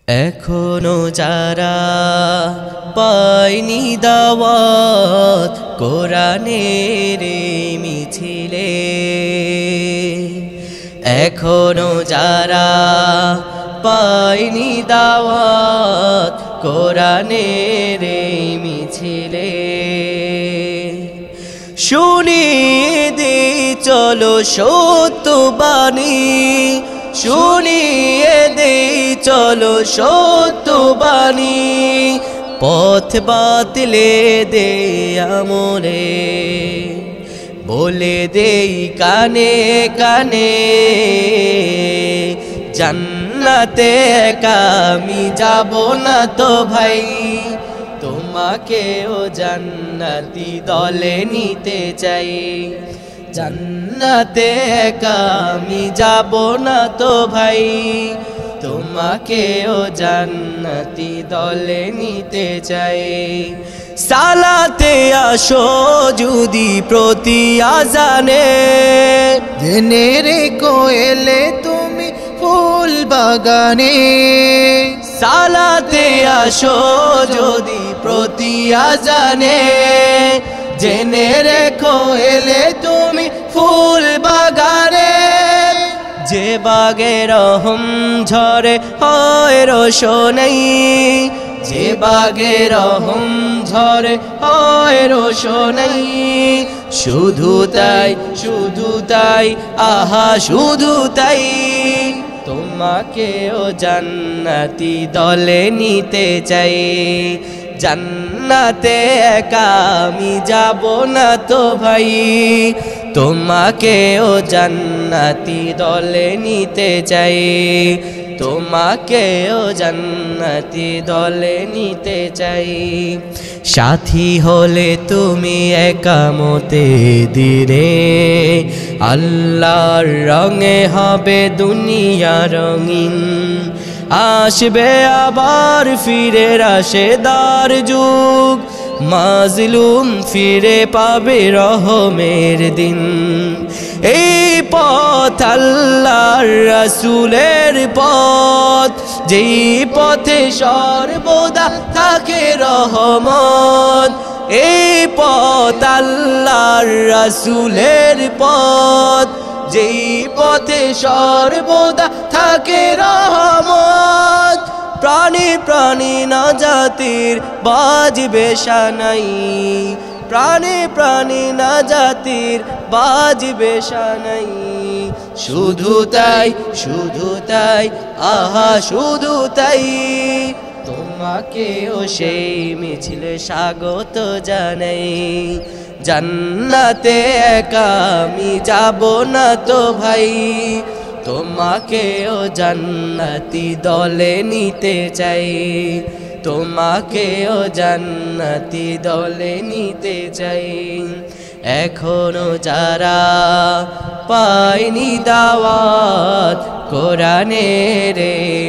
এখনো যারা পায়নি দাওয়াত কোরআনের মিছিলে, এখনো যারা পায়নি দাওয়াত কোরআনের মিছিলে, শুনিয়ে দে চলো সত্য বাণী, শুনিয়ে দে চলো সত্য বাণী, পথ বাতলে দে আমলে, বলে দেই কানে কানে, জান্নাতে একা আমি যাব না তো ভাই, তোমাকেও জান্নাতি দলে নিতে চাই, জান্নাতে একা আমি যাব না তো ভাই, তোমাকেও জান্নাতি দলে নিতে চাই। সালাতে আসো যদি প্রতি আজানে, জেনে রেখো এলে তুমি ফুল বাগানে, সালাতে আসো যদি প্রতি আজানে, জেনে রেখো এলে তুমি ফুল বাগানে, যে বাগে রহম ঝরে হয় রোশনাই, যে বাগে রহম ঝরে হয় রোশনাই, শুধু তাই শুধু তাই আহা শুধু তাই, তোমাকেও জান্নাতি দলে নিতে চাই, জান্নাতে একা আমি যাব না তো ভাই, তোমাকেও জান্নাতি দলে নিতে চাই, তোমাকেও জান্নাতি দলে নিতে চাই। সাথী হলে তুমি একামতে দিনে, আল্লাহর রঙে হবে দুনিয়া রঙিন, আসবে আবার ফিরে রাশেদার যুগ, মাজলুম ফিরে পাবে রহমের দিন, এই পথ আল্লাহর রাসূলের পথ, যেই পথে সর্বদা থাকে রহমত, এই পথ আল্লাহর রাসূলের পথ, যেই পথে সর্বদা থাকে রহমত, প্রাণী প্রাণী না জাতির বাজবে শানাই, প্রাণী প্রাণী না জাতির বাজবে শানাই, শুধু তাই শুধু তাই আহা শুধু তাই, তোমাকেও সেই মিছিলে স্বাগত জানাই, জান্নাতে একা আমি যাব না তো ভাই, তোমাকেও জান্নাতি দলে নিতে চাই, তোমাকেও জান্নাতি দলে নিতে চাই। এখনো যারা পায়নি দাওয়াত কোরআনের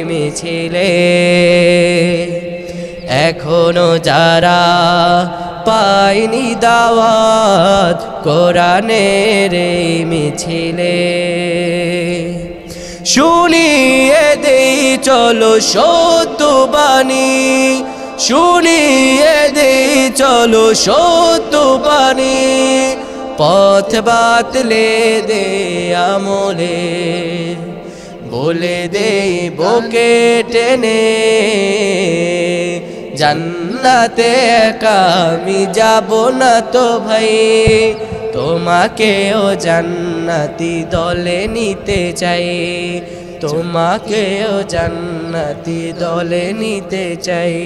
মিছিলে, এখনো যারা পায়নি দাওয়াত কোরআনের মিছিলে, শুনিয়ে দেই চলো সত্য বাণী, শুনিয়ে দেই চলো সত্য বাণী, পথ বাতলে দে আমলে, বলে দেই বুকে টেনে, জান্নাতে একা আমি যাব না তো ভাই, তোমাকেও জান্নাতি দলে নিতে চাই, তোমাকেও জান্নাতি দলে নিতে চাই।